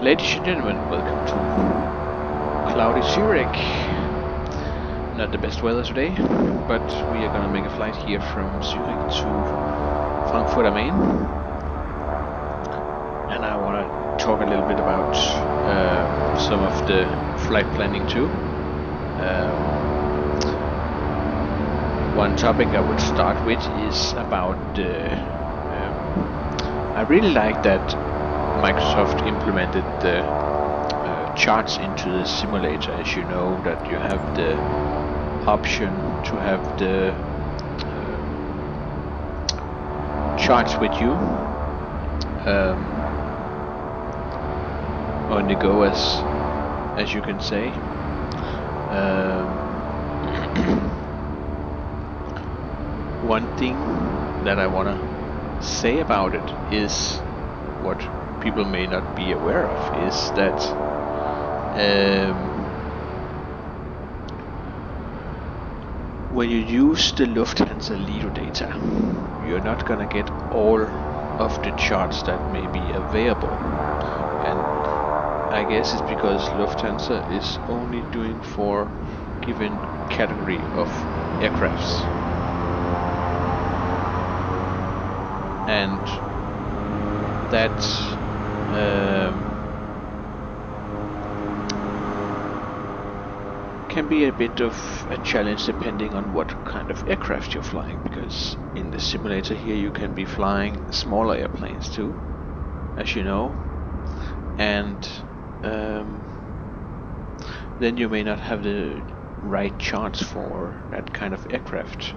Ladies and gentlemen, welcome to cloudy Zurich. Not the best weather today, but we are gonna make a flight here from Zurich to Frankfurt am Main. And I wanna talk a little bit about some of the flight planning too. One topic I would start with is about I really like that Microsoft implemented the charts into the simulator. As you know, that you have the option to have the charts with you on the go, as you can say. One thing that I want to say about it is what people may not be aware of is that when you use the Lufthansa Lido data, you're not gonna get all of the charts that may be available, and I guess it's because Lufthansa is only doing for given category of aircrafts, and that can be a bit of a challenge depending on what kind of aircraft you're flying, because in the simulator here you can be flying smaller airplanes too, as you know, and then you may not have the right charts for that kind of aircraft.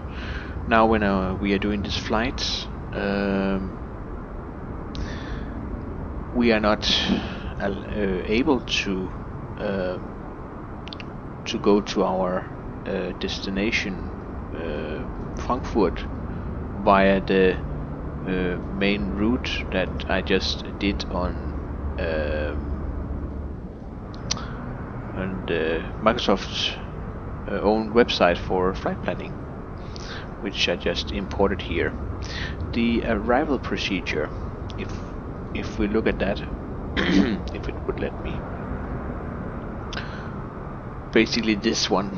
Now when we are doing this flight, we are not able to go to our destination Frankfurt via the main route that I just did on Microsoft's own website for flight planning, which I just imported here. The arrival procedure, if we look at that, if it would let me, basically this one,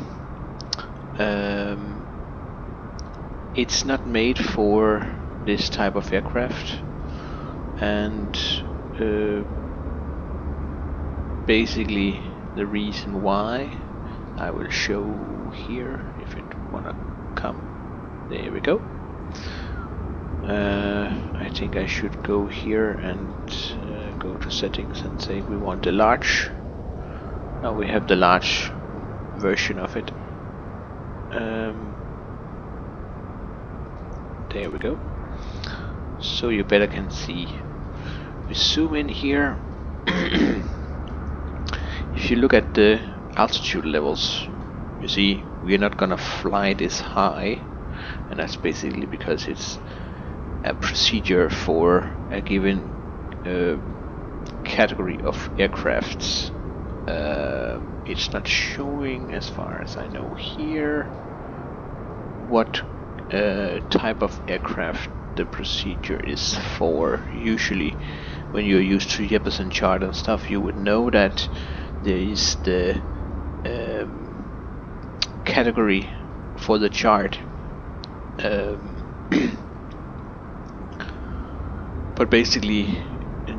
it's not made for this type of aircraft, and basically the reason why I will show here, if it wanna come. There we go. I think I should go here and go to settings and say we want the large. Now we have the large version of it. There we go. So you better can see. We zoom in here. If you look at the altitude levels, you see we're not gonna fly this high, and that's basically because it's a procedure for a given category of aircrafts. It's not showing, as far as I know here, what type of aircraft the procedure is for. Usually when you're used to Jeppesen chart and stuff, you would know that there is the category for the chart, but basically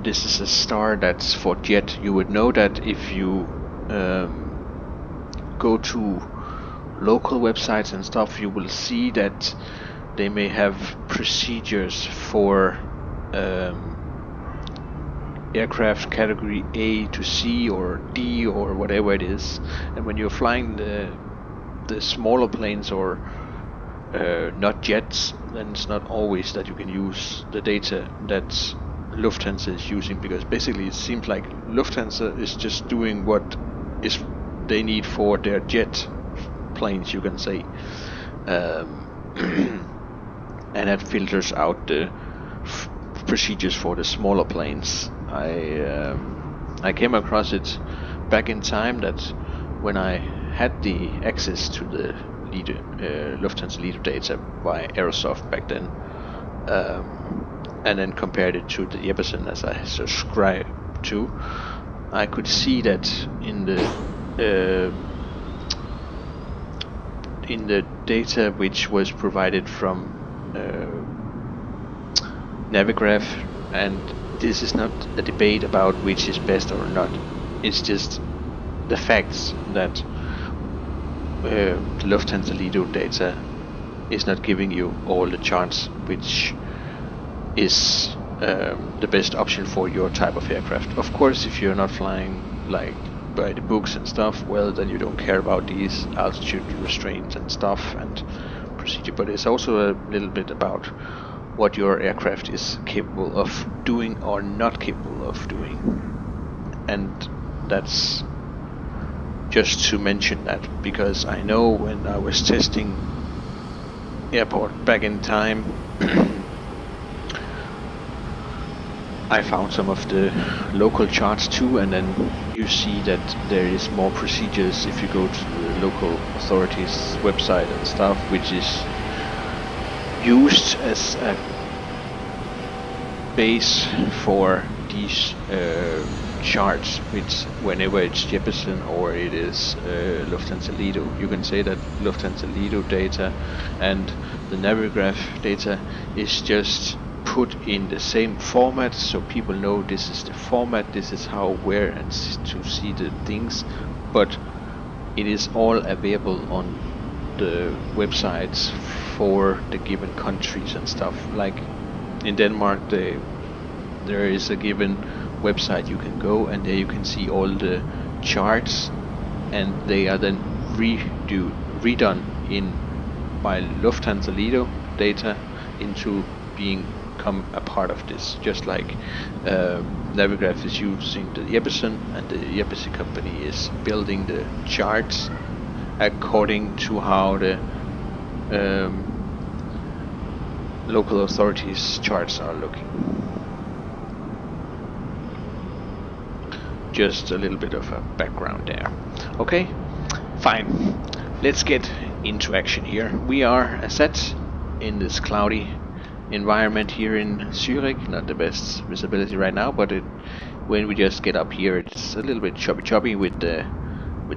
this is a star that's for jet. You would know that if you go to local websites and stuff, you will see that they may have procedures for aircraft category A to C or D or whatever it is, and when you're flying the smaller planes or not jets, then it's not always that you can use the data that Lufthansa is using, because basically it seems like Lufthansa is just doing what is they need for their jet planes, you can say, and that filters out the procedures for the smaller planes. I came across it back in time, that when I had the access to the Lufthansa Lido data by Aerosoft back then, and then compared it to the Jeppesen as I subscribe to, I could see that in the data which was provided from Navigraph, and this is not a debate about which is best or not. It's just the facts that the Lufthansa Lido data is not giving you all the charts which is the best option for your type of aircraft. Of course, if you're not flying like by the books and stuff, well, then you don't care about these altitude restraints and stuff and procedure, but it's also a little bit about what your aircraft is capable of doing or not capable of doing. And that's just to mention that, because I know when I was testing airport back in time, I found some of the local charts too, and then you see that there is more procedures if you go to the local authorities website and stuff, which is used as a base for these charts, which whenever it's Jeppesen or it is Lufthansa Lido, you can say that Lufthansa Lido data and the Navigraph data is just put in the same format, so people know this is the format, this is how, where, and to see the things, but it is all available on the websites for the given countries and stuff. Like in Denmark, there is a given website you can go, and there you can see all the charts, and they are then redone in by Lufthansa Lido data into become a part of this, just like Navigraph is using the Jeppesen, and the Jeppesen company is building the charts according to how the local authorities charts are looking. Just a little bit of a background there. Okay, fine. Let's get into action here. We are, as said, in this cloudy environment here in Zurich. Not the best visibility right now, but when we just get up here, it's a little bit choppy with the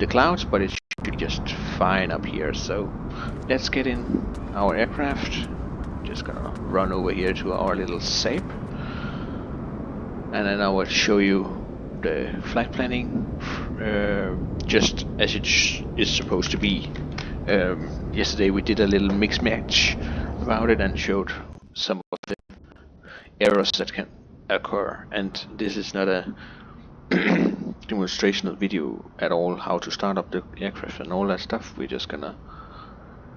clouds, but it should be just fine up here. So let's get in our aircraft. Just gonna run over here to our little Saab, and then I will show you the flight planning just as it is supposed to be. Yesterday we did a little mix match about it and showed some of the errors that can occur, and this is not a demonstrational video at all, how to start up the aircraft and all that stuff. We're just gonna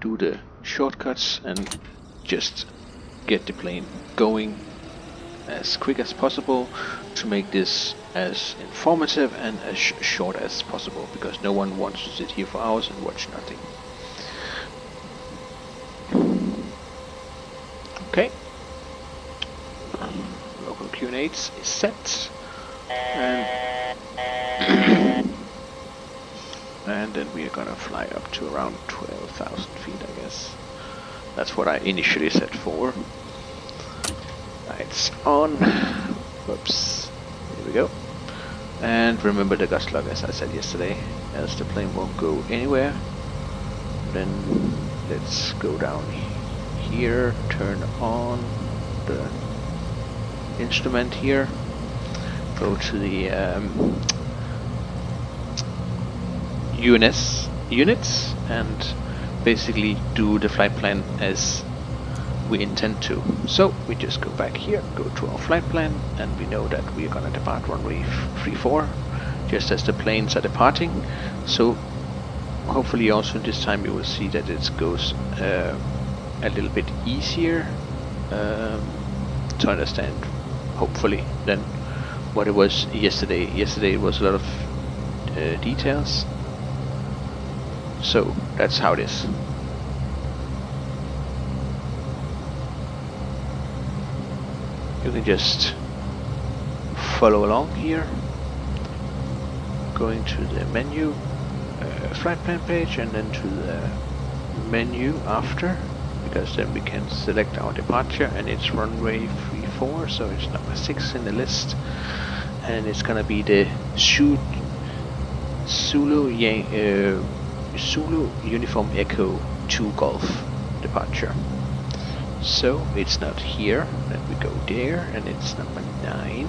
do the shortcuts and just get the plane going as quick as possible to make this as informative and as short as possible, because no one wants to sit here for hours and watch nothing. Okay, local QNH is set, and then we are gonna fly up to around 12,000 feet, I guess. That's what I initially set for. Lights on. Whoops. Here we go. And remember the gust log, as I said yesterday, as the plane won't go anywhere. Then let's go down here, turn on the instrument here, go to the UNS units, and basically do the flight plan as we intend to. So we just go back here, go to our flight plan, and we know that we are gonna depart runway 34 just as the planes are departing. So hopefully also this time you will see that it goes a little bit easier to understand, hopefully, than what it was yesterday. Yesterday it was a lot of details, so that's how it is. You can just follow along here, going to the menu, flight plan page, and then to the menu after, because then we can select our departure, and it's runway 34, so it's number 6 in the list. and it's gonna be the Zulu Uniform Echo 2 Golf departure. So it's not here, then we go there, and it's number 9.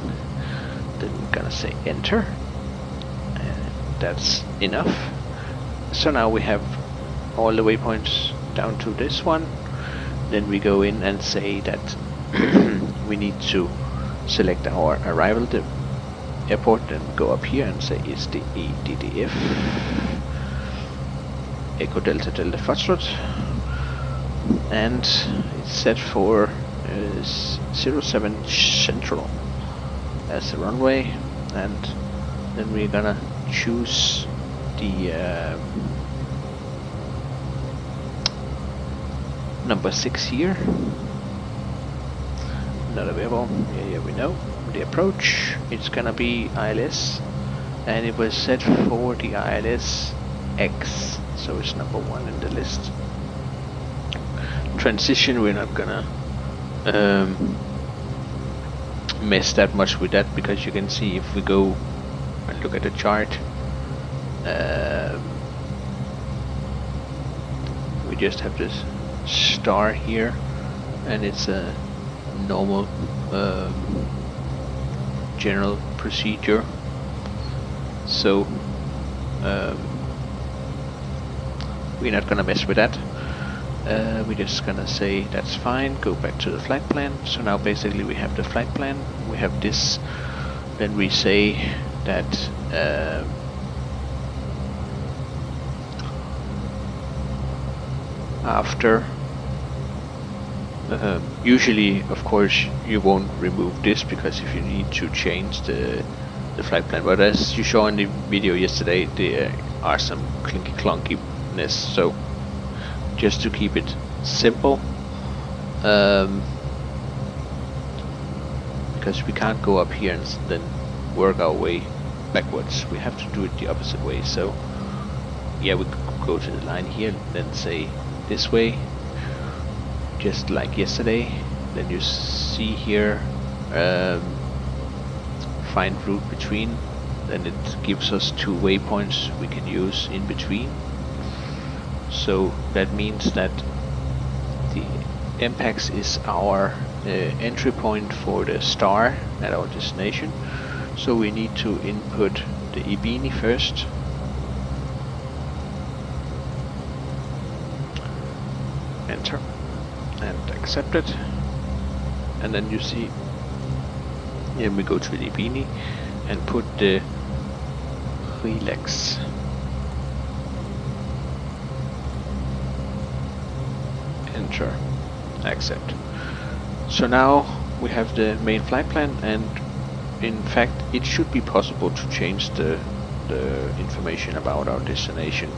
Then we're gonna say enter, and that's enough. So now we have all the waypoints down to this one. Then we go in and say that we need to select our arrival airport, and go up here and say is the EDDF Echo Delta Delta Foxtrot, and it's set for 07 Central as the runway, and then we're gonna choose the number 6 here. Not available. Yeah, we know. The approach, it's gonna be ILS, and it was set for the ILS X, so it's number 1 in the list. Transition, we're not gonna mess that much with that, because you can see if we go and look at the chart, we just have this star here, and it's a normal general procedure. So we're not gonna mess with that. We're just gonna say that's fine, go back to the flight plan. So now basically we have the flight plan, we have this, then we say that after usually, of course, you won't remove this, because if you need to change the flight plan, but as you saw in the video yesterday, there are some clunkiness, so just to keep it simple, because we can't go up here and then work our way backwards, we have to do it the opposite way. So yeah, we could go to the line here, then say this way, just like yesterday. Then you see here find route between, then it gives us 2 waypoints we can use in between. So that means that the MPAX is our entry point for the star at our destination. So we need to input the EBINI first, enter, and accept it, and then you see here we go to the EBINI and put the relax, enter, accept. So now we have the main flight plan, and in fact it should be possible to change the information about our destination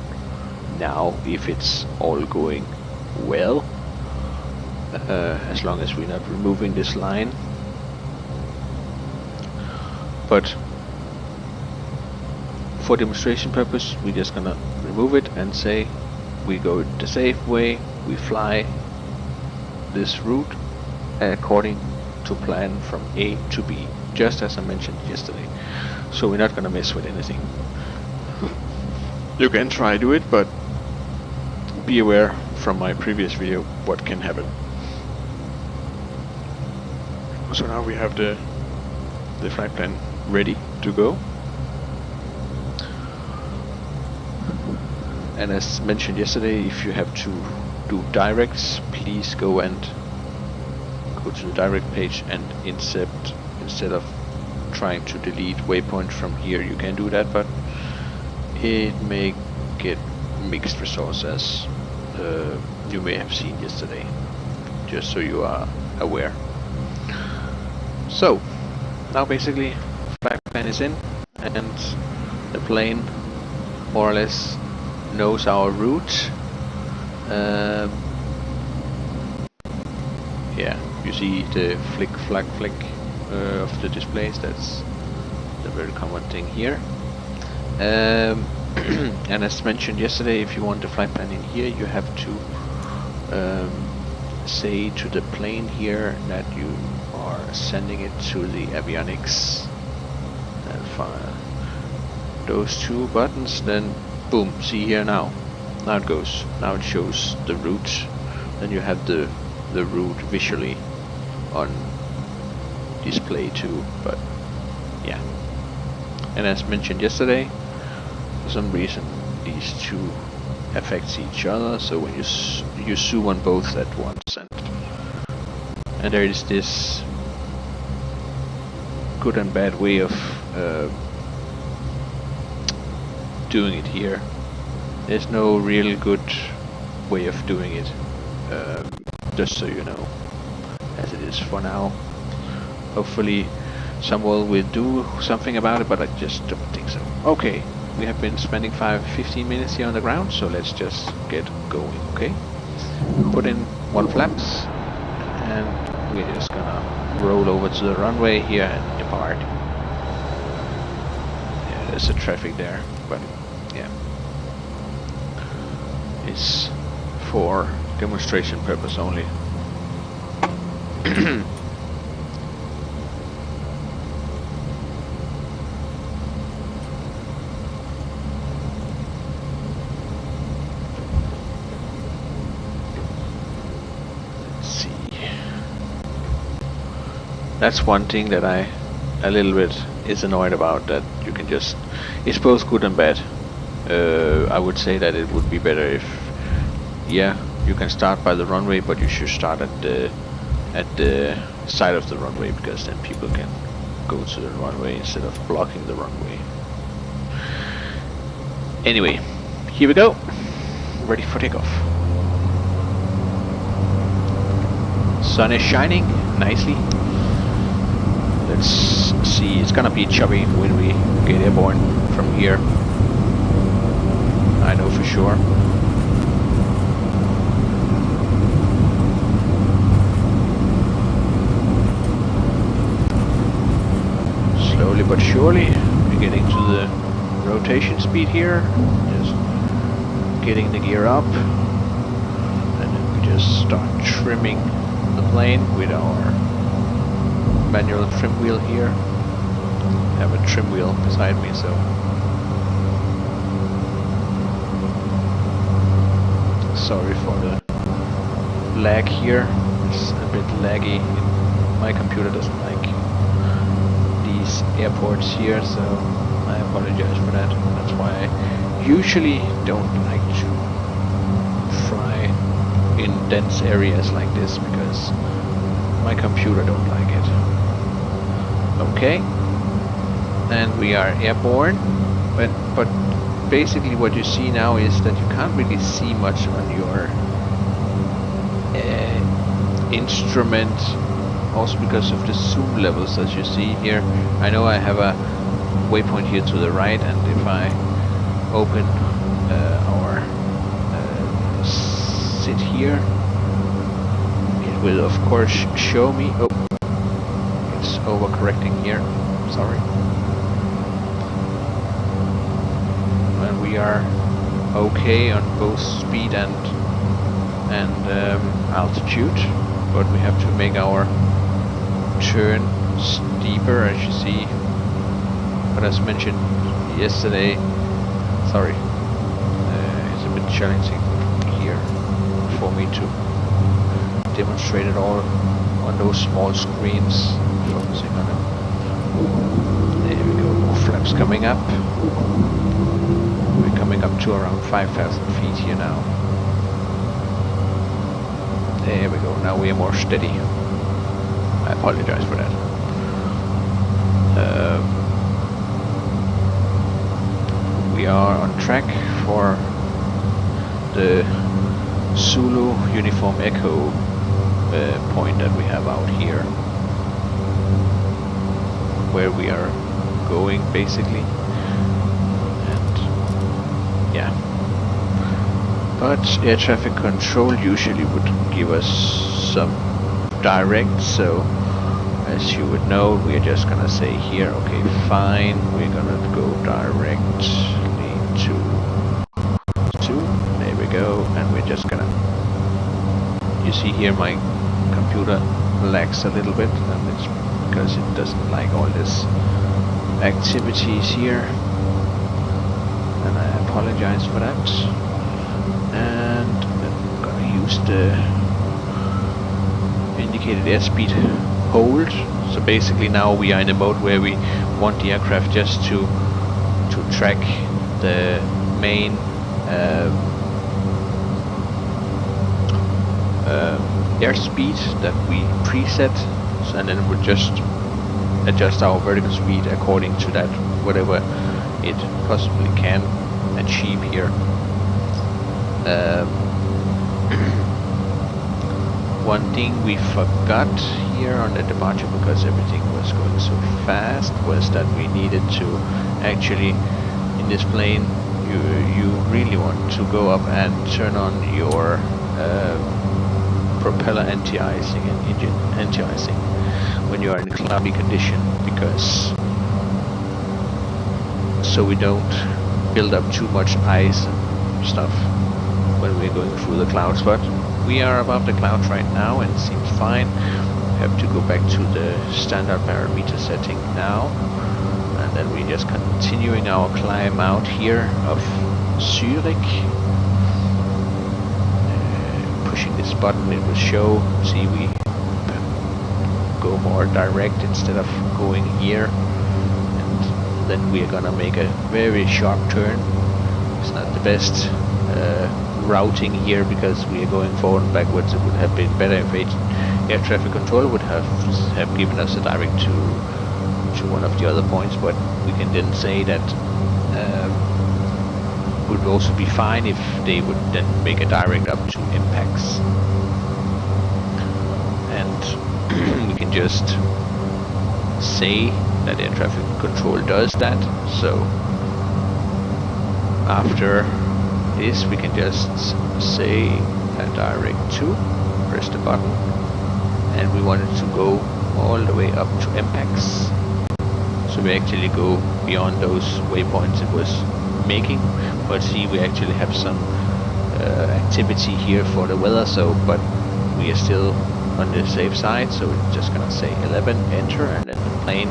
now, if it's all going well, as long as we're not removing this line. But for demonstration purpose, we're just gonna remove it and say we go the safe way, we fly this route according to plan from A to B, just as I mentioned yesterday. So we're not gonna mess with anything. You can try do it, but be aware from my previous video what can happen. So now we have the flight plan ready to go. And as mentioned yesterday, if you have to do directs, please go to the direct page, and instead of trying to delete waypoint from here, you can do that, but it may get mixed results, as you may have seen yesterday, just so you are aware. So now basically flight plan is in, and the plane more or less knows our route. Yeah, you see the flick flag flick of the displays. That's the very common thing here. And as mentioned yesterday, if you want the flight plan in here, you have to say to the plane here that you are sending it to the avionics fire those two buttons, then boom, see here now. Now it goes. Now it shows the route. Then you have the route visually on display too, but yeah. And as mentioned yesterday, for some reason these two affects each other, so when you zoom on both at once, and there is this good and bad way of doing it here. There's no real good way of doing it, just so you know, as it is for now. Hopefully someone will do something about it, but I just don't think so. Okay, we have been spending 15 minutes here on the ground, so let's just get going, okay? Put in 1 flaps, and we're just gonna roll over to the runway here and depart. Yeah, there's a traffic there, but yeah. It's for demonstration purpose only. That's one thing that I a little bit is annoyed about, that you can just, it's both good and bad. I would say that it would be better if, yeah, you can start by the runway, but you should start at the side of the runway, because then people can go to the runway instead of blocking the runway. Anyway, here we go, ready for takeoff. Sun is shining nicely. Let's see, it's gonna be choppy when we get airborne from here. I know for sure. Slowly but surely, we're getting to the rotation speed here. Just getting the gear up. And then we just start trimming the plane with our manual trim wheel here. I have a trim wheel beside me, so sorry for the lag here. It's a bit laggy. My computer doesn't like these airports here, so I apologize for that. That's why I usually don't like to fly in dense areas like this, because my computer don't like it. Okay, and we are airborne, but basically what you see now is that you can't really see much on your instrument, also because of the zoom levels, as you see here. I know I have a waypoint here to the right, and if I open our sit here, it will of course show me. Oh, it's overcorrecting here, sorry. And we are okay on both speed and altitude, but we have to make our turn steeper, as you see. But as mentioned yesterday, sorry, it's a bit challenging here for me to demonstrate it all on those small screens. Focusing on it. There we go, more flaps coming up. We're coming up to around 5,000 feet here now. There we go, now we are more steady. I apologize for that. We are on track for the Zulu Uniform Echo point that we have out here, where we are going basically. And yeah, but air traffic control usually would give us some direct, so as you would know, we're just gonna say here, okay, fine, we're gonna go directly to 2, there we go, and we're just gonna, you see here my computer lags a little bit, and it's because it doesn't like all this activities here, and I apologize for that. And I'm gonna use the indicated airspeed hold. So basically now we are in a mode where we want the aircraft just to track the main airspeed that we preset, and then we'll just adjust our vertical speed according to that, whatever it possibly can achieve here. One thing we forgot here on the departure, because everything was going so fast, was that we needed to actually, in this plane, you really want to go up and turn on your propeller anti-icing and engine anti-icing when you are in cloudy condition, because so we don't build up too much ice and stuff when we're going through the clouds. But we are above the clouds right now and it seems fine. Have to go back to the standard parameter setting now, and then we're just continuing our climb out here of Zurich. Pushing this button, it will show, see, we go more direct instead of going here, and then we're gonna make a very sharp turn. It's not the best routing here because we are going forward and backwards. It would have been better if air traffic control would have given us a direct to one of the other points, but we can then say that would also be fine if they would then make a direct up to impacts, and we can just say that air traffic control does that. So after this we can just say a direct to, press the button, and we want it to go all the way up to impacts. So we actually go beyond those waypoints it was making, but see, we actually have some activity here for the weather, so but we are still on the safe side, so we're just gonna say 11, enter, and then the plane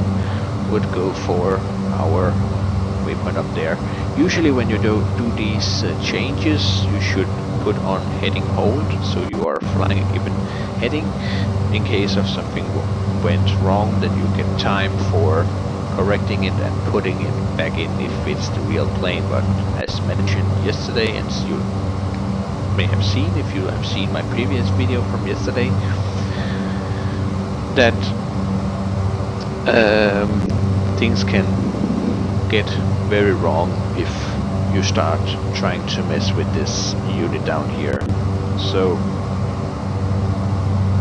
would go for our waypoint up there. Usually when you do these changes, you should put on heading hold, so you are flying a given heading. In case of something went wrong, then you get time for correcting it and putting it back in if it's the real plane. But as mentioned yesterday, and you may have seen if you have seen my previous video from yesterday, that things can get very wrong if you start trying to mess with this unit down here. So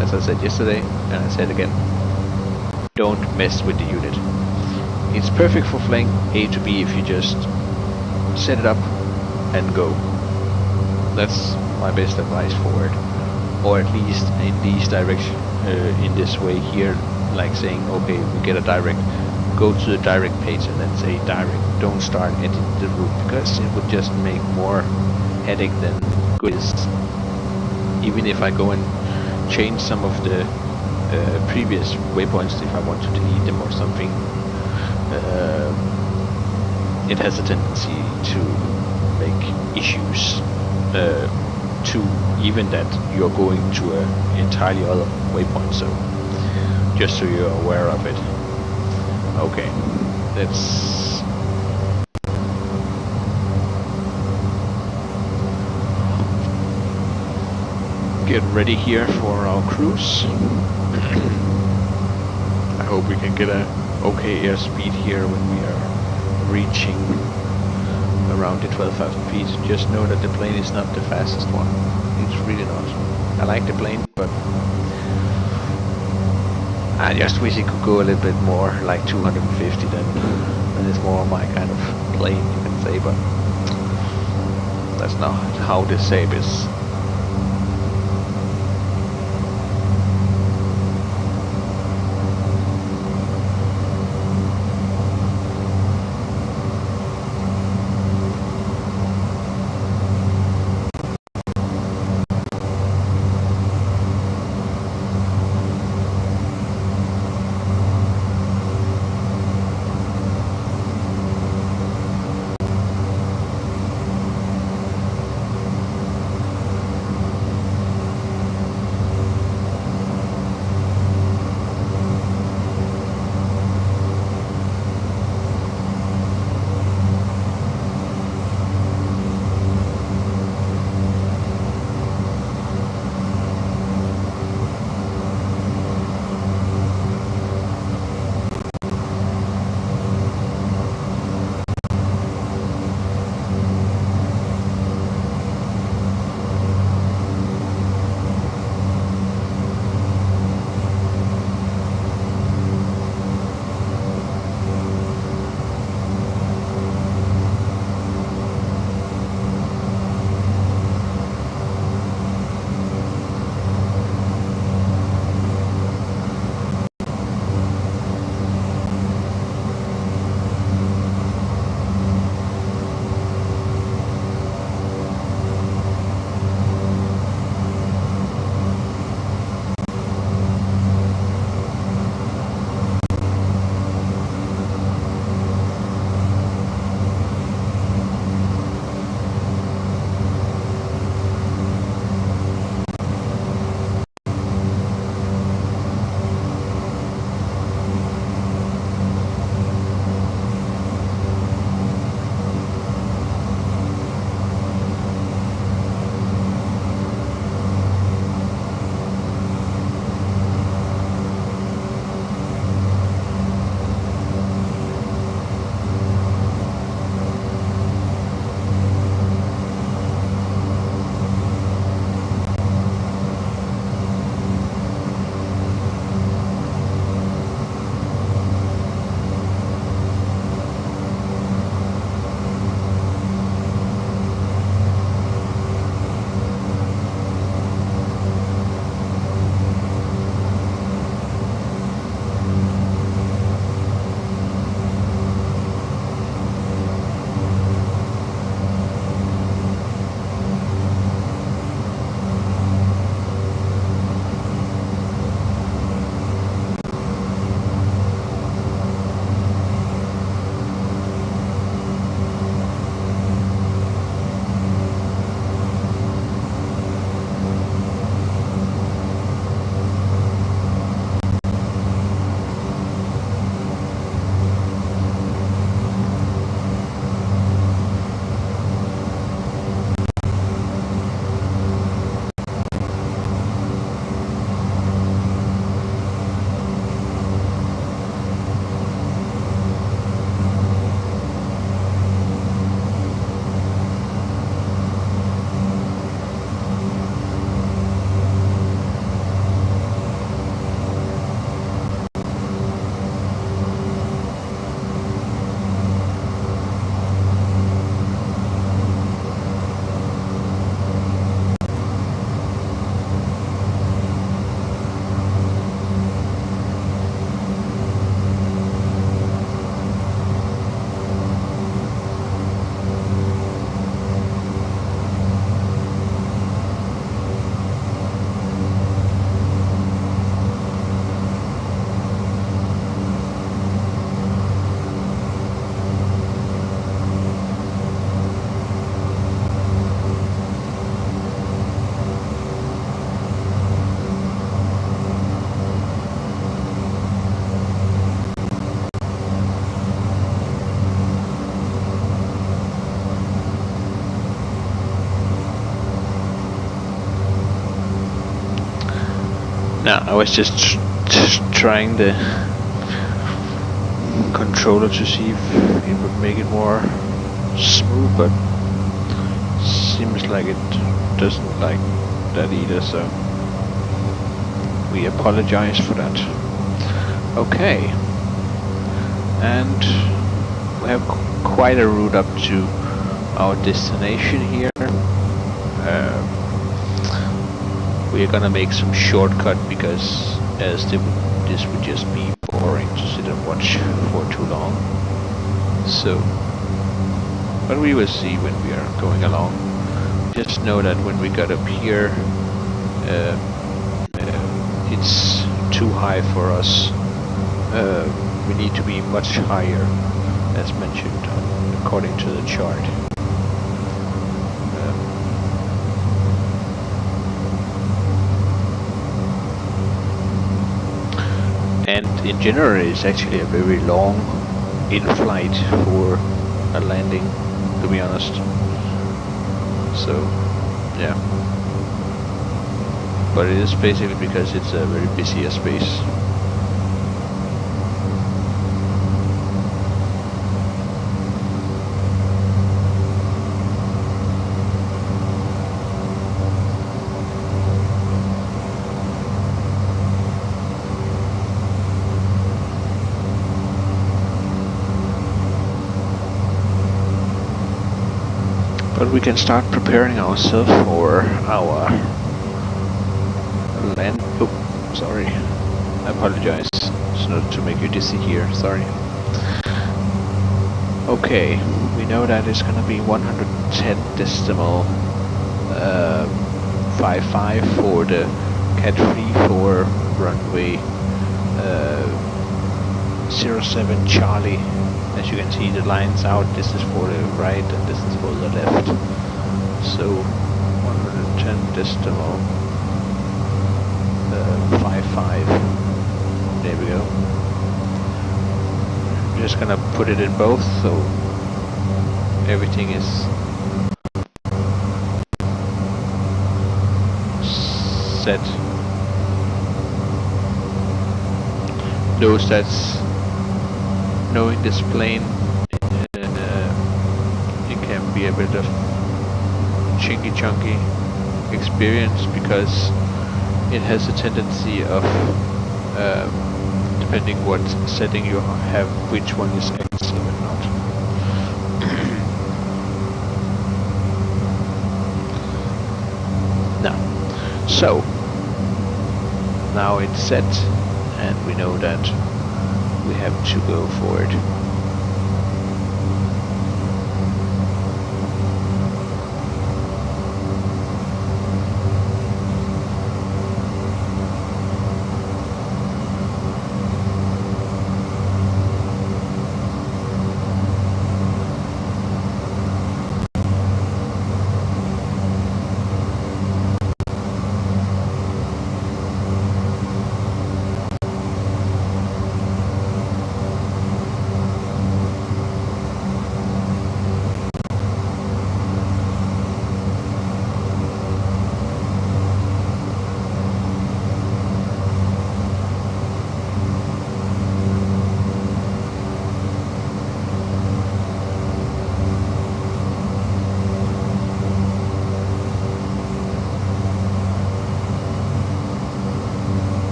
as I said yesterday, and I said again, don't mess with the unit. It's perfect for flying A to B if you just set it up and go. That's my best advice for it. Or at least in these direction, in this way here, like saying, okay, we get a direct, go to the direct page and then say direct. Don't start editing the route, because it would just make more headache than good is. Even if I go and change some of the previous waypoints, if I want to delete them or something, it has a tendency to make issues to even that you're going to an entirely other waypoint. So just so you're aware of it. Okay, let's get ready here for our cruise. I hope we can get a okay airspeed here when we are reaching around the 12,000 feet. Just know that the plane is not the fastest one. It's really not. I like the plane, but I just wish it could go a little bit more, like 250. Then it's more my kind of plane, you can say, but that's not how the Saab is. No, I was just trying the controller to see if it would make it more smooth, but seems like it doesn't like that either, so we apologize for that. Okay, and we have quite a route up to our destination here. We're gonna make some shortcut because as this would just be boring to sit and watch for too long. So, but we will see when we are going along. Just know that when we got up here, it's too high for us. We need to be much higher, as mentioned according to the chart. And in general, it's actually a very long in-flight for a landing, to be honest. So, yeah. But it is basically because it's a very busy airspace. But we can start preparing ourselves for our land. Oh, sorry. I apologize. It's not to make you dizzy here. Sorry. Okay, we know that it's gonna be 110 decimal 55 for the Cat 34 runway 07 Charlie. As you can see, the lines out, this is for the right and this is for the left. So 110 decimal 55. There we go. I'm just gonna put it in both so everything is set. Those that's knowing this plane, it can be a bit of chinky chunky experience because it has a tendency of depending what setting you have, which one is active and not. Now, so now it's set and we know that we have to go for it.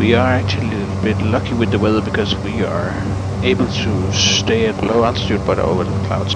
we are actually a little bit lucky with the weather because we are able to stay at low altitude but over the clouds.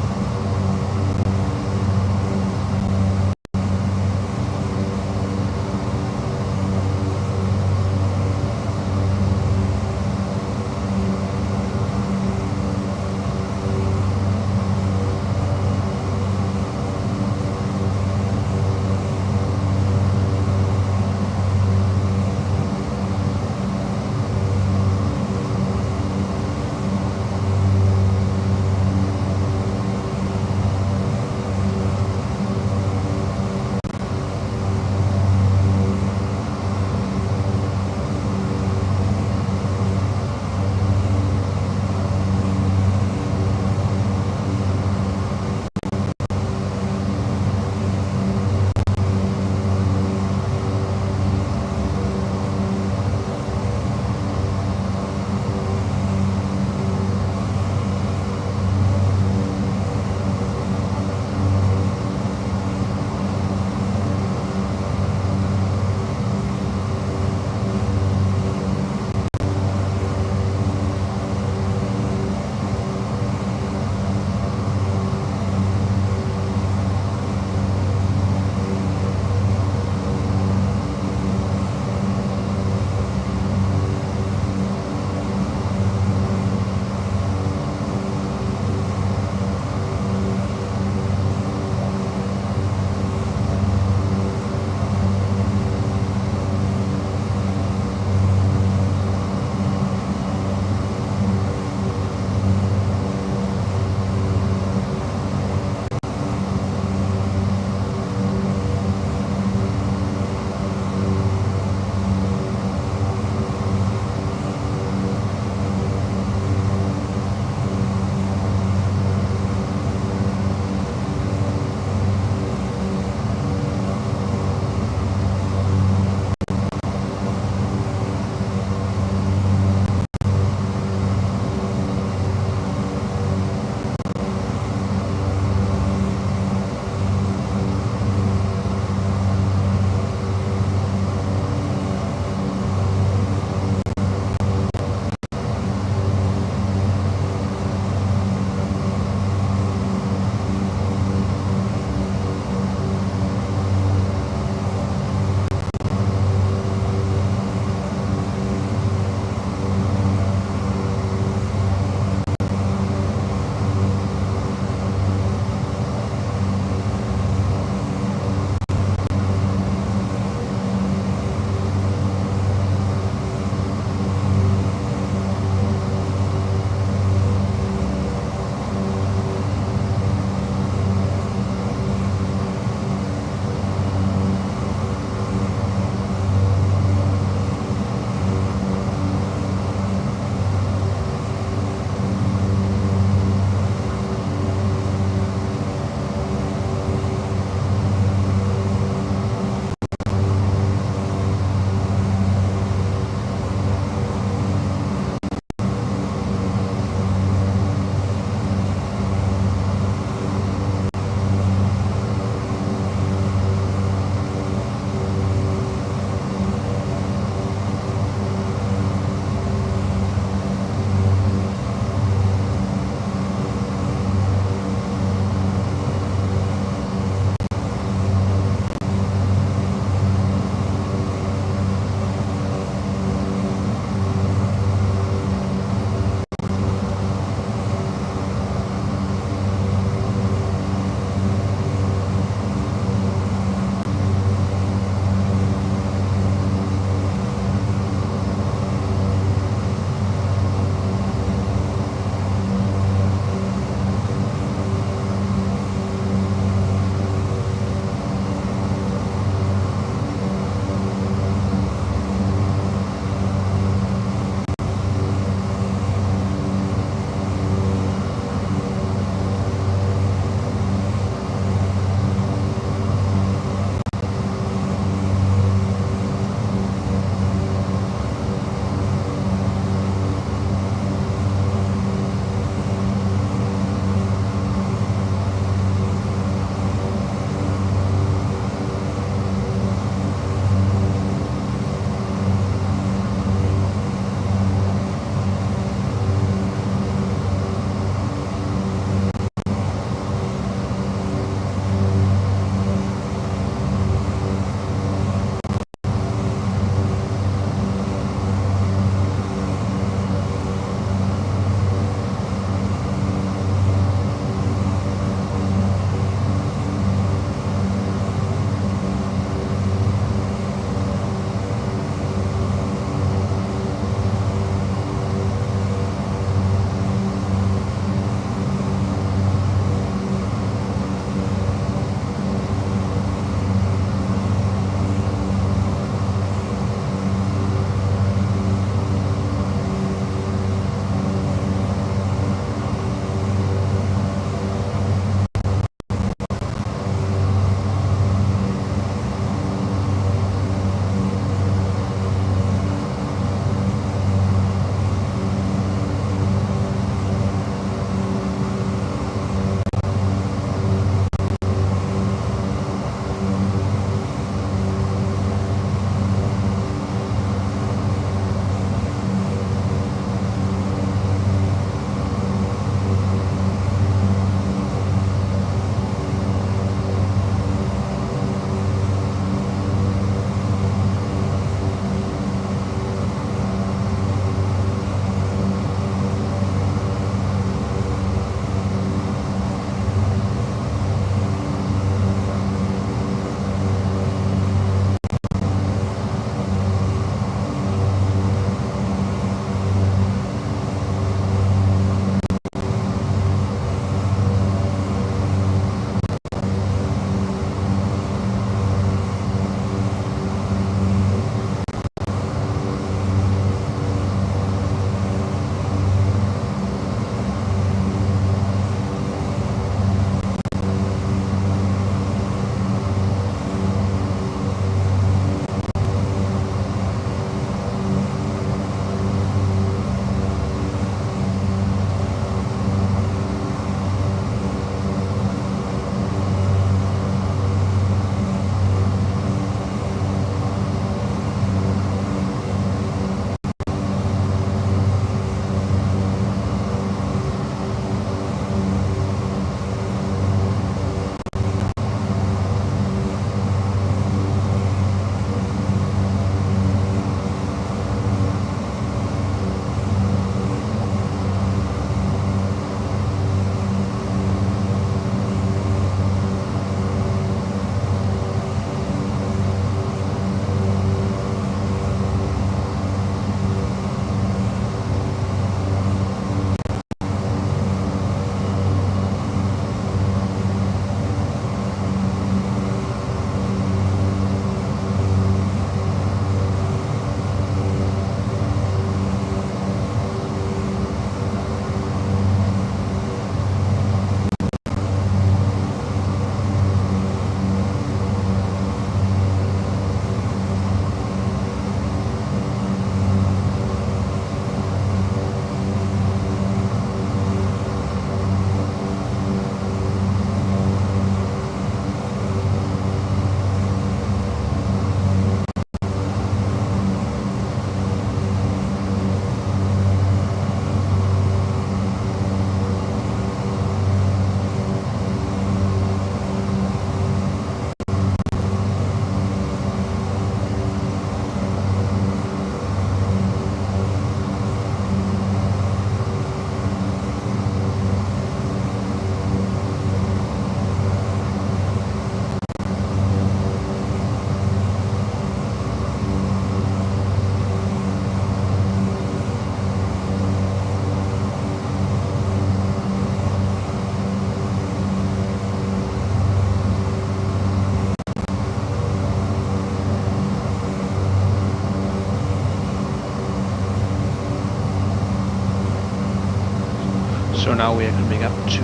So now we are coming up to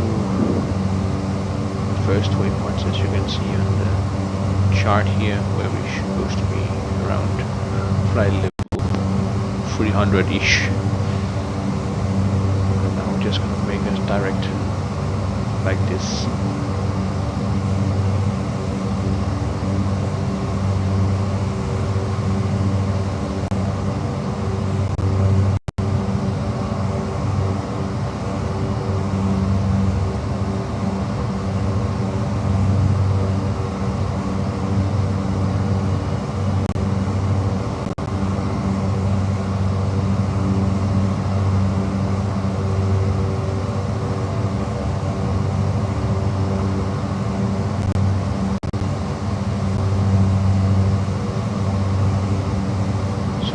the first waypoints, as you can see on the chart here, where we're supposed to be around flight level 300-ish. And now we're just gonna make us direct like this.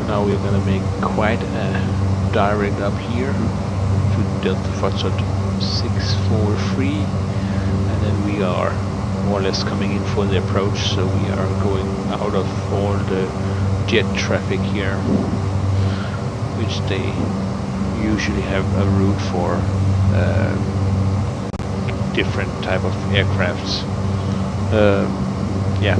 Now we're gonna make quite a direct up here to Delta Foxtrot 643, and then we are more or less coming in for the approach, so we are going out of all the jet traffic here, which they usually have a route for different type of aircrafts. Yeah.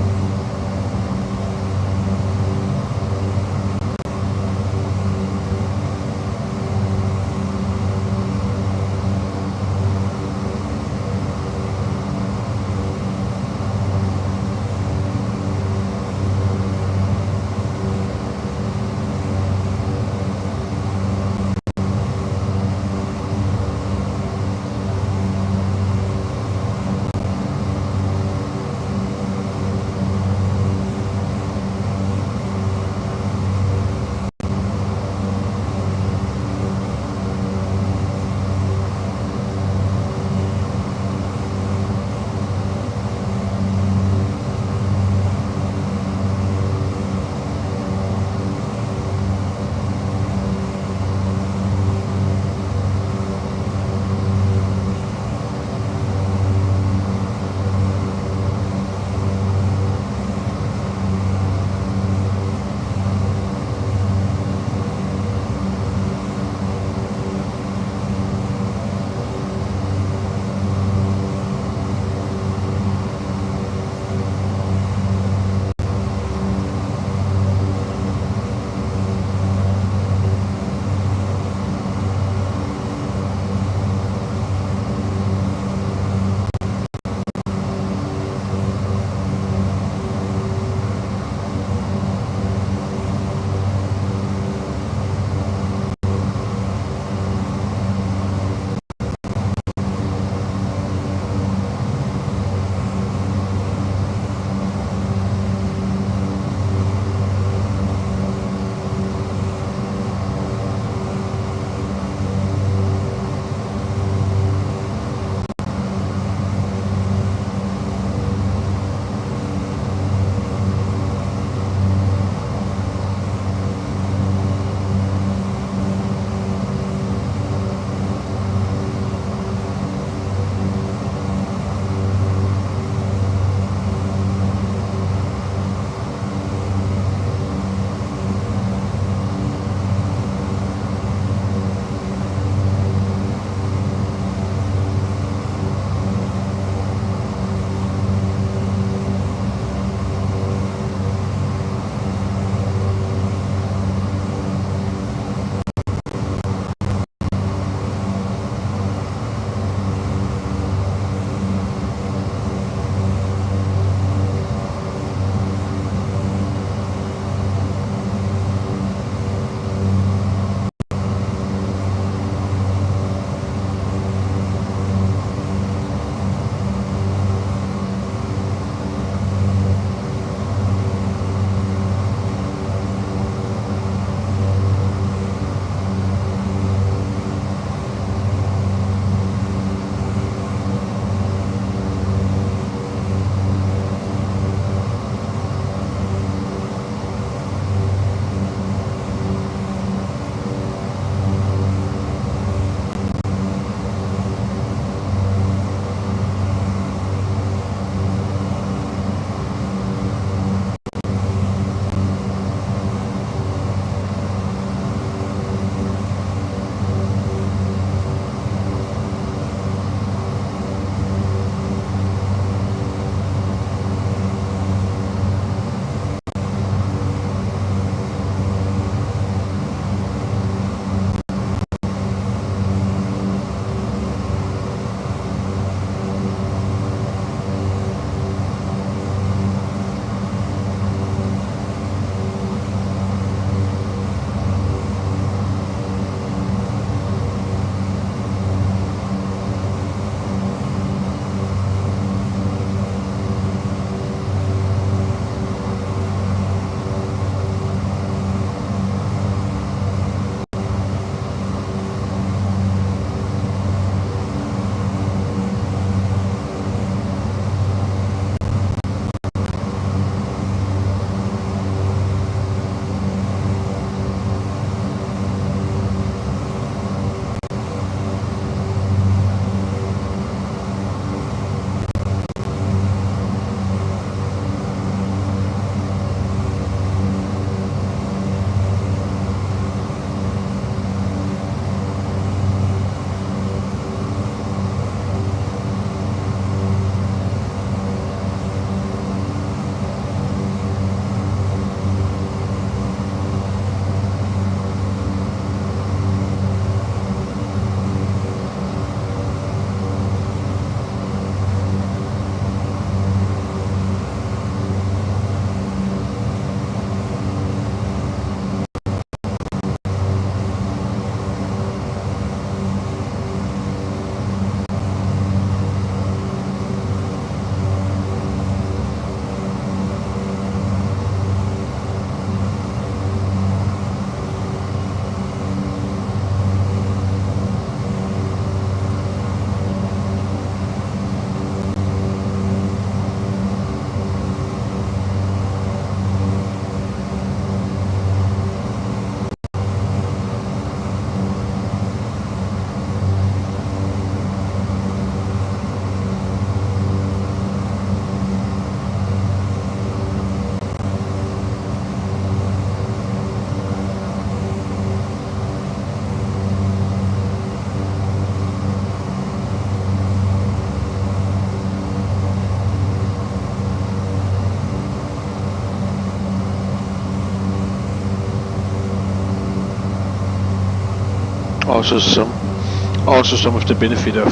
Also some of the benefit of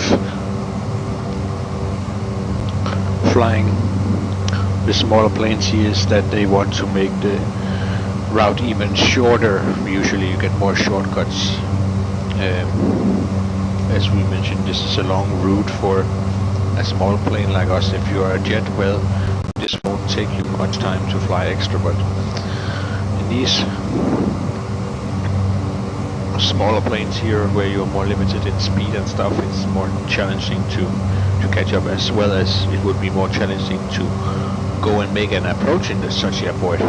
flying the smaller planes here is that they want to make the route even shorter. Usually you get more shortcuts. As we mentioned, this is a long route for a small plane like us. If you are a jet, well, this won't take you much time to fly extra, but in these smaller planes here where you're more limited in speed and stuff, it's more challenging to catch up, as well as it would be more challenging to go and make an approach in such airport.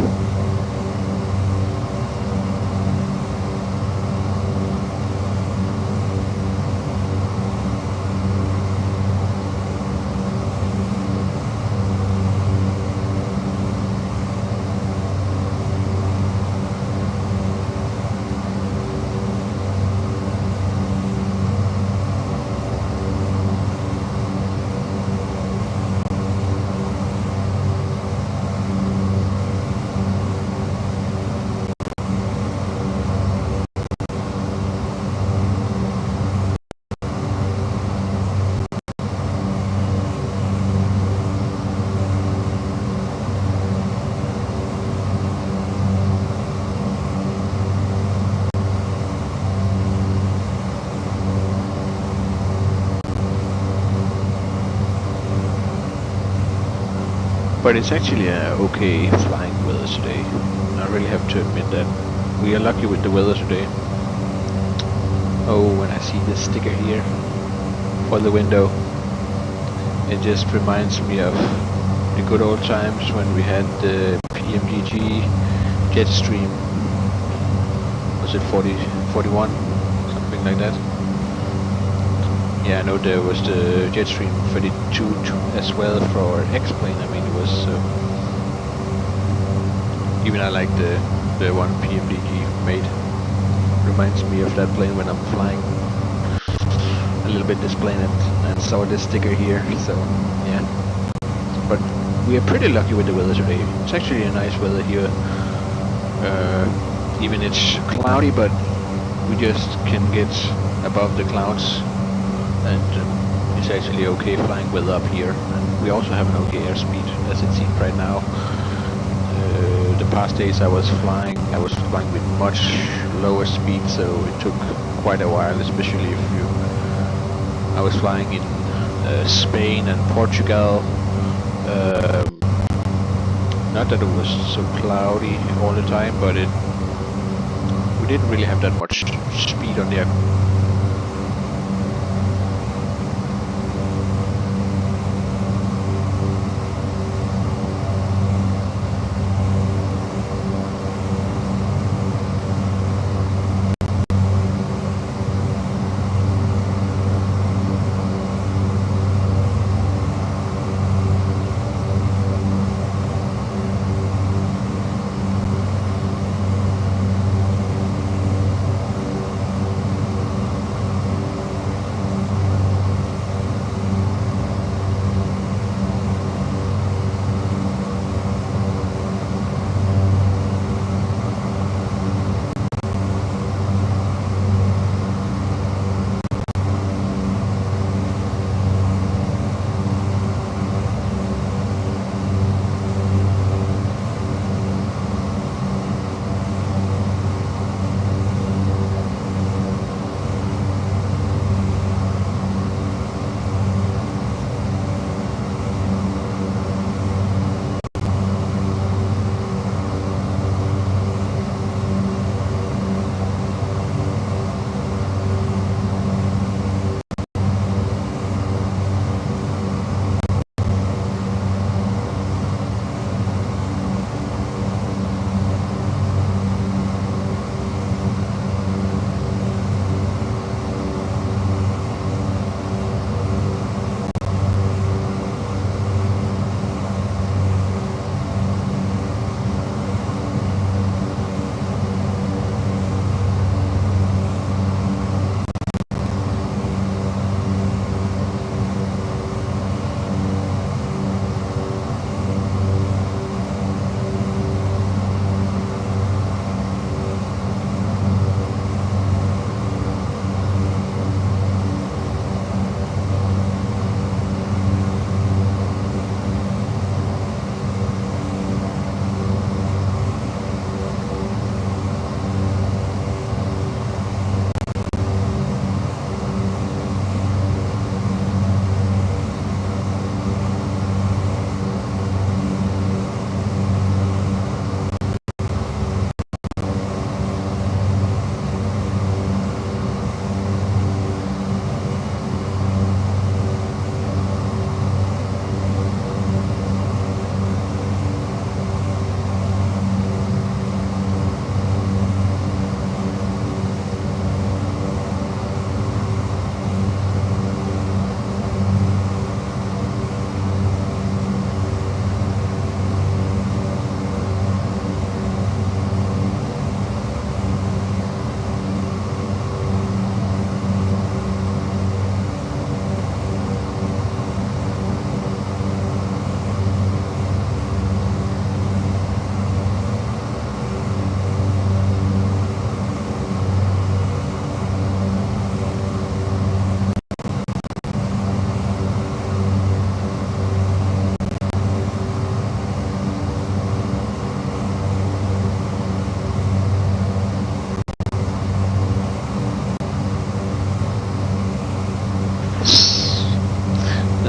But it's actually okay flying weather today. I really have to admit that we are lucky with the weather today. Oh, when I see this sticker here for the window, it just reminds me of the good old times when we had the PMGG Jetstream. Was it 41? Something like that. Yeah, I know there was the Jetstream 32 as well for X-plane. I mean, it was even I like the one PMDG made. Reminds me of that plane when I'm flying a little bit this plane and saw this sticker here. So yeah, but we are pretty lucky with the weather today. It's actually a nice weather here. Even it's cloudy, but we just can get above the clouds. And it's actually okay flying weather up here, and we also have an okay airspeed as it seems right now. The past days I was flying with much lower speed, so it took quite a while, especially if I was flying in Spain and Portugal. Not that it was so cloudy all the time, but we didn't really have that much speed on the aircraft.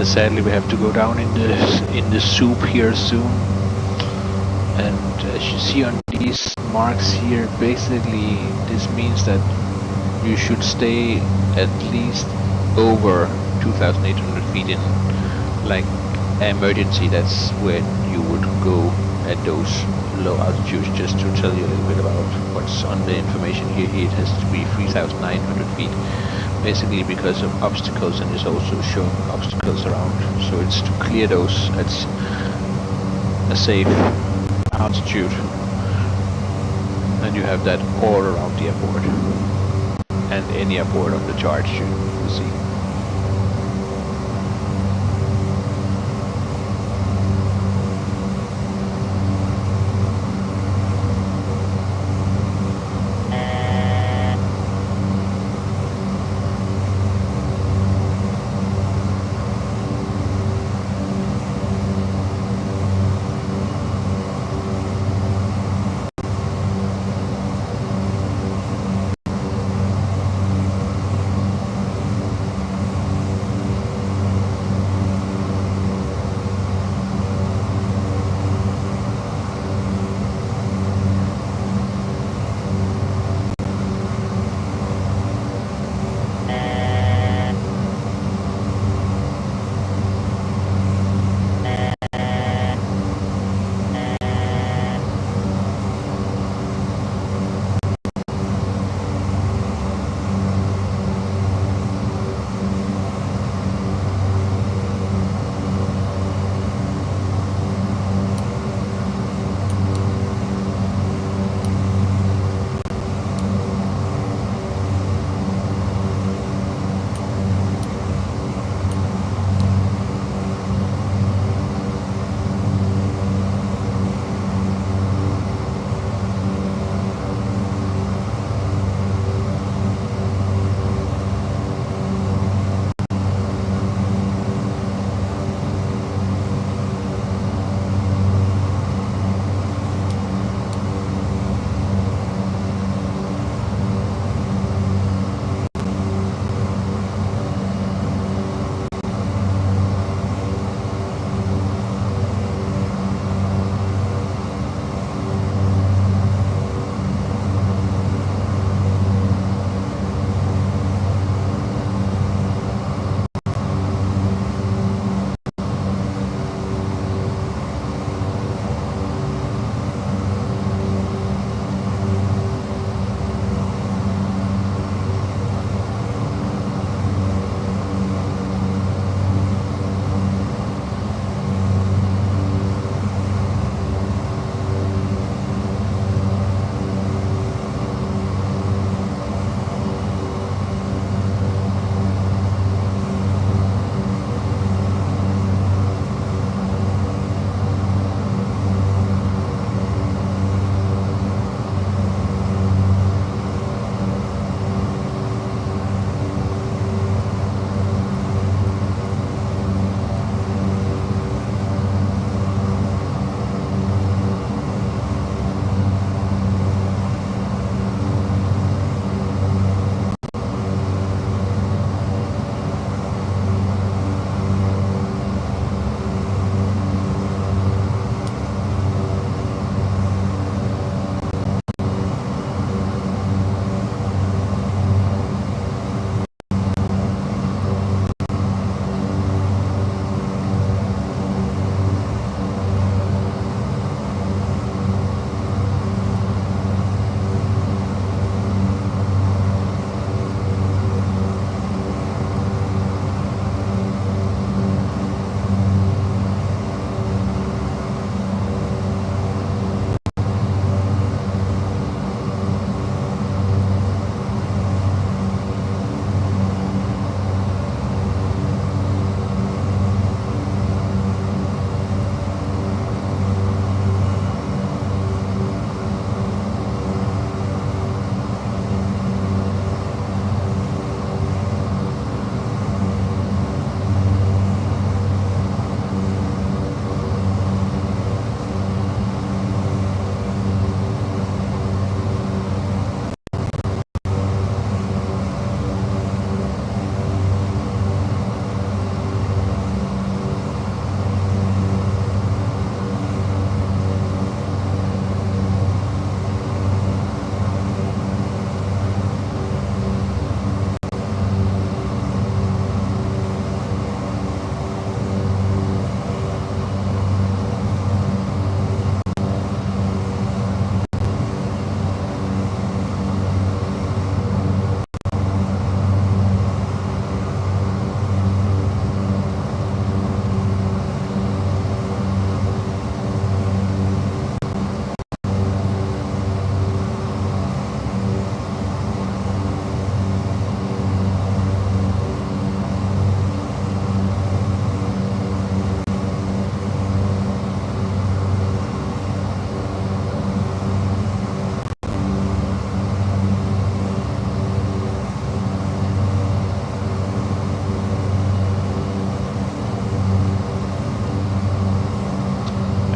sadly we have to go down in the soup here soon. And as you see on these marks here, basically this means that you should stay at least over 2,800 feet in like emergency. That's where you would go at those low altitudes. Just to tell you a little bit about what's on the information here, it has to be 3,900 feet, basically because of obstacles, and it's also showing obstacles around, so it's to clear those at a safe altitude. And you have that all around the airport and any airport on the chart you see.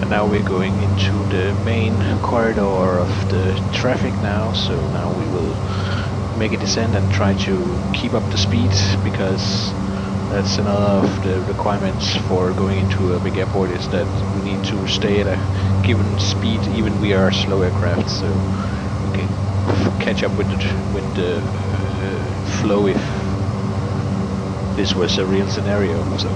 And now we're going into the main corridor of the traffic now, so now we will make a descent and try to keep up the speed, because that's another of the requirements for going into a big airport, is that we need to stay at a given speed even we are slow aircraft, so we can catch up with the flow if this was a real scenario. So.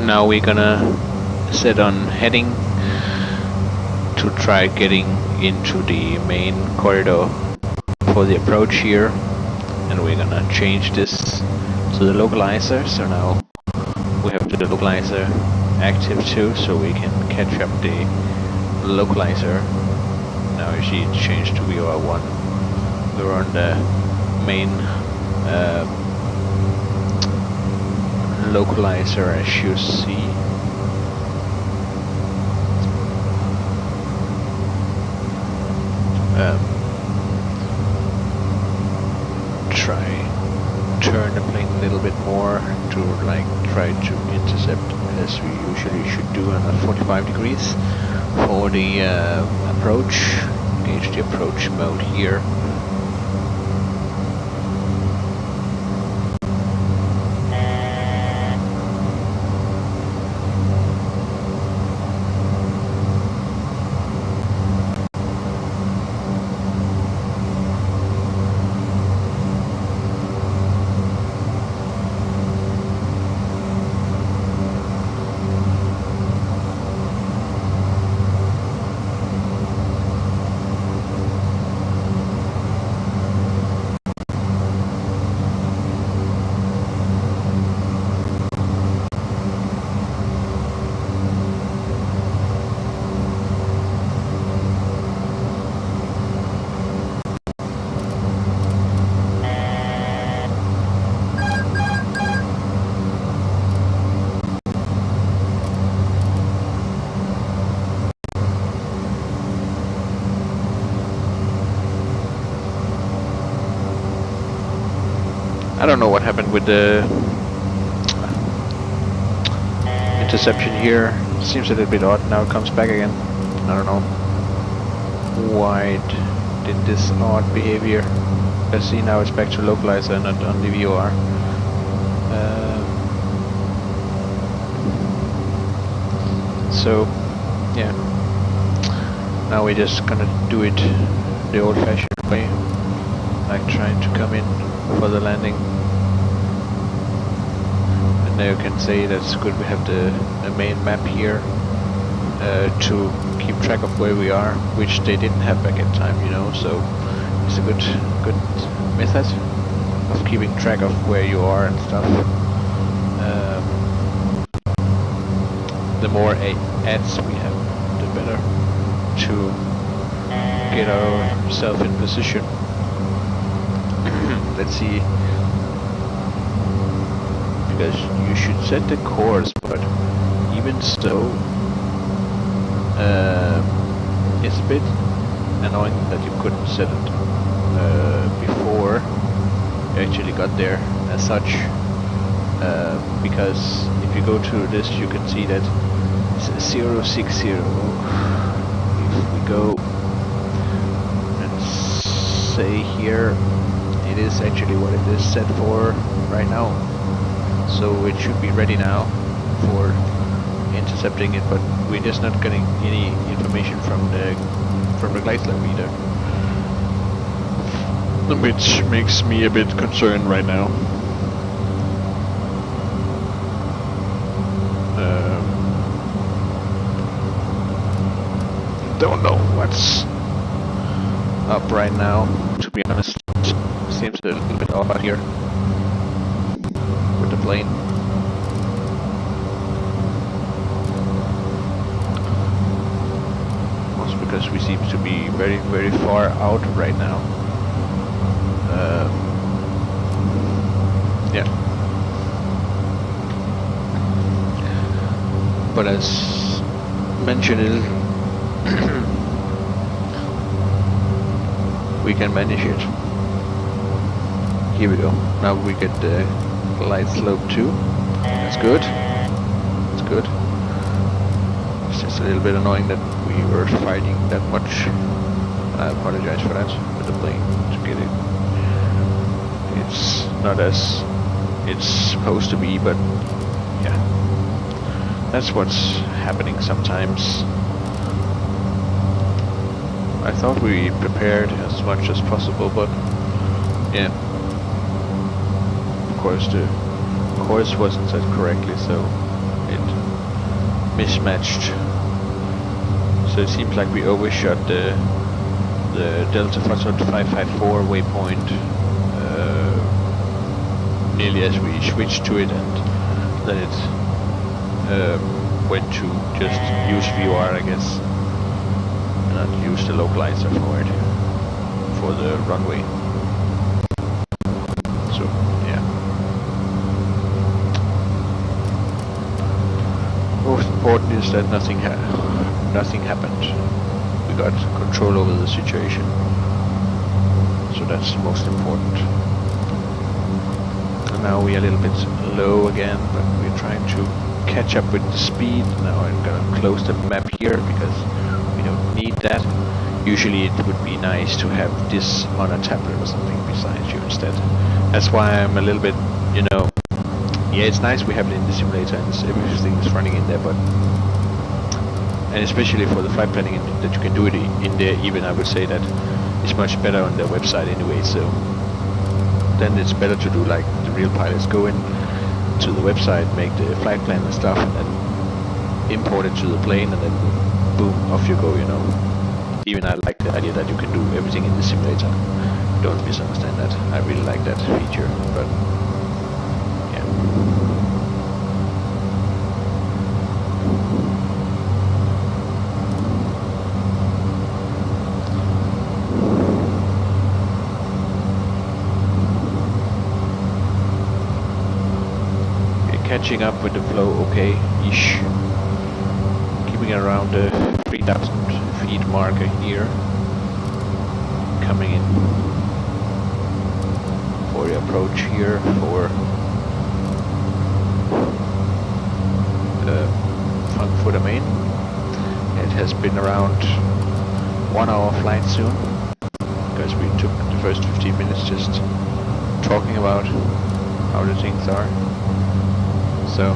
Now we're gonna set on heading to try getting into the main corridor for the approach here, and we're gonna change this to the localizer. So now we have the localizer active too, so we can catch up the localizer. Now you see it's changed to VOR1. We're on the main localizer, as you see. Turn the plane a little bit more to try to intercept, as we usually should do on a 45 degrees for the approach. Engage the approach mode here. I don't know what happened with the interception here. Seems a little bit odd. Now it comes back again. I don't know why it did this odd behavior. Let's see, now it's back to localizer and not on the VOR. So yeah, now we're just gonna do it the old-fashioned way, like trying to come in for the landing. And now you can say that's good, we have the main map here to keep track of where we are, which they didn't have back at time, you know, so it's a good method of keeping track of where you are and stuff. The more ads we have, the better to get ourselves in position. Let's see, because you should set the course, but even so, it's a bit annoying that you couldn't set it before you actually got there. as such, because if you go to this, you can see that it's 060. If we go and say here, it is actually what it is set for right now. So it should be ready now for intercepting it, but we're just not getting any information from the glide slope either, which makes me a bit concerned right now. Don't know what's up right now, to be honest. Seems a little bit off out here with the plane. Also because we seem to be very, very far out right now. Yeah. But as mentioned, we can manage it. Here we go. Now we get the glide slope 2. That's good. That's good. It's just a little bit annoying that we were fighting that much. I apologize for that with the plane to get it. It's not as it's supposed to be, but yeah. That's what's happening sometimes. I thought we prepared as much as possible, but yeah. Of course the course wasn't set correctly, so it mismatched. So it seems like we overshot the Delta Foxtrot 554 waypoint nearly as we switched to it, and then it went to just use VOR, I guess, and not use the localizer for it, for the runway. So yeah. Most important is that nothing happened. We got control over the situation, so that's the most important. And now we are a little bit low again, but we're trying to catch up with the speed. Now I'm gonna close the map here because we don't need that. Usually it would be nice to have this on a tablet or something besides you instead. That's why I'm a little bit, you know, yeah, it's nice we have it in the simulator and everything is running in there, but and especially for the flight planning that you can do it in there, even I would say that it's much better on their website anyway. So then it's better to do like the real pilots, go in to the website, make the flight plan and stuff, and then import it to the plane, and then boom, off you go, you know. Even I like the idea that you can do everything in the simulator. Don't misunderstand that. I really like that feature, but yeah. Catching up with the flow, okay-ish. Keeping around the 3,000 feet marker here. Coming in for the approach here for Frankfurt Main. It has been around 1 hour flight soon, because we took the first 15 minutes just talking about how the things are. So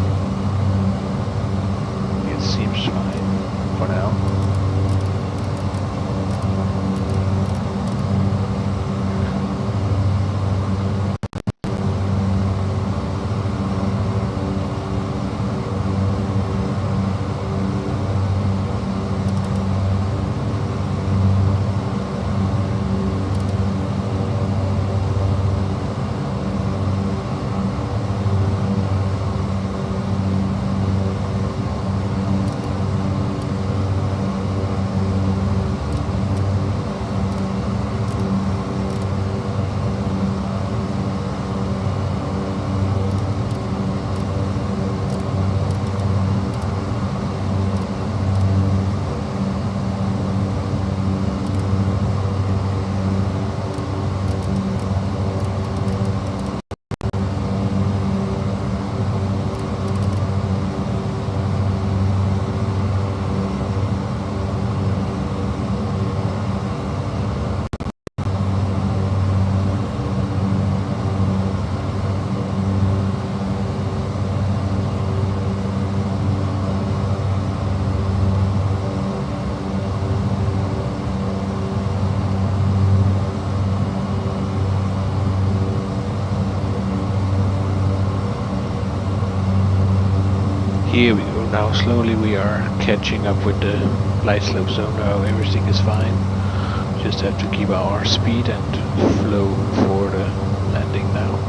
it seems fine for now. Here we go. Now slowly we are catching up with the light slope, so now everything is fine. Just have to keep our speed and flow for the landing now.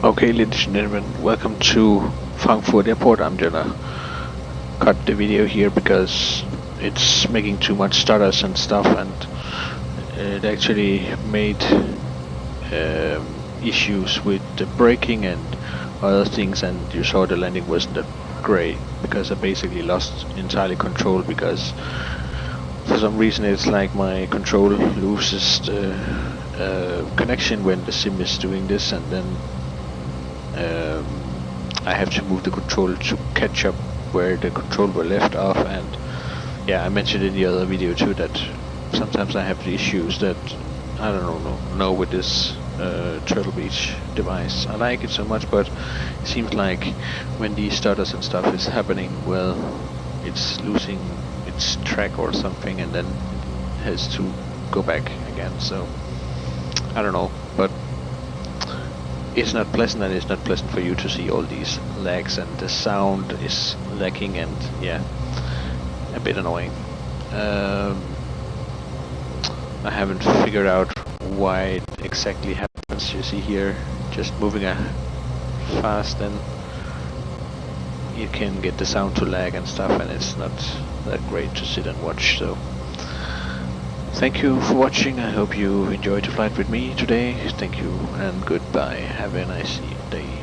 Okay, ladies and gentlemen, welcome to Frankfurt Airport. I'm gonna cut the video here because it's making too much stutters and stuff, and it actually made issues with the braking and other things, and you saw the landing wasn't that great because I basically lost entirely control, because for some reason it's like my control loses the connection when the sim is doing this, and then I have to move the control to catch up where the control were left off. And yeah, I mentioned in the other video too that sometimes I have the issues that I don't know with this Turtle Beach device. I like it so much, but it seems like when these stutters and stuff is happening, well, it's losing its track or something, and then it has to go back again. So I don't know, but it's not pleasant, and it's not pleasant for you to see all these lags, and the sound is lacking, and yeah, a bit annoying. I haven't figured out why it exactly happens. You see here, just moving fast, and you can get the sound to lag and stuff, and it's not that great to sit and watch. So thank you for watching. I hope you enjoyed the flight with me today. Thank you and goodbye. Have a nice day.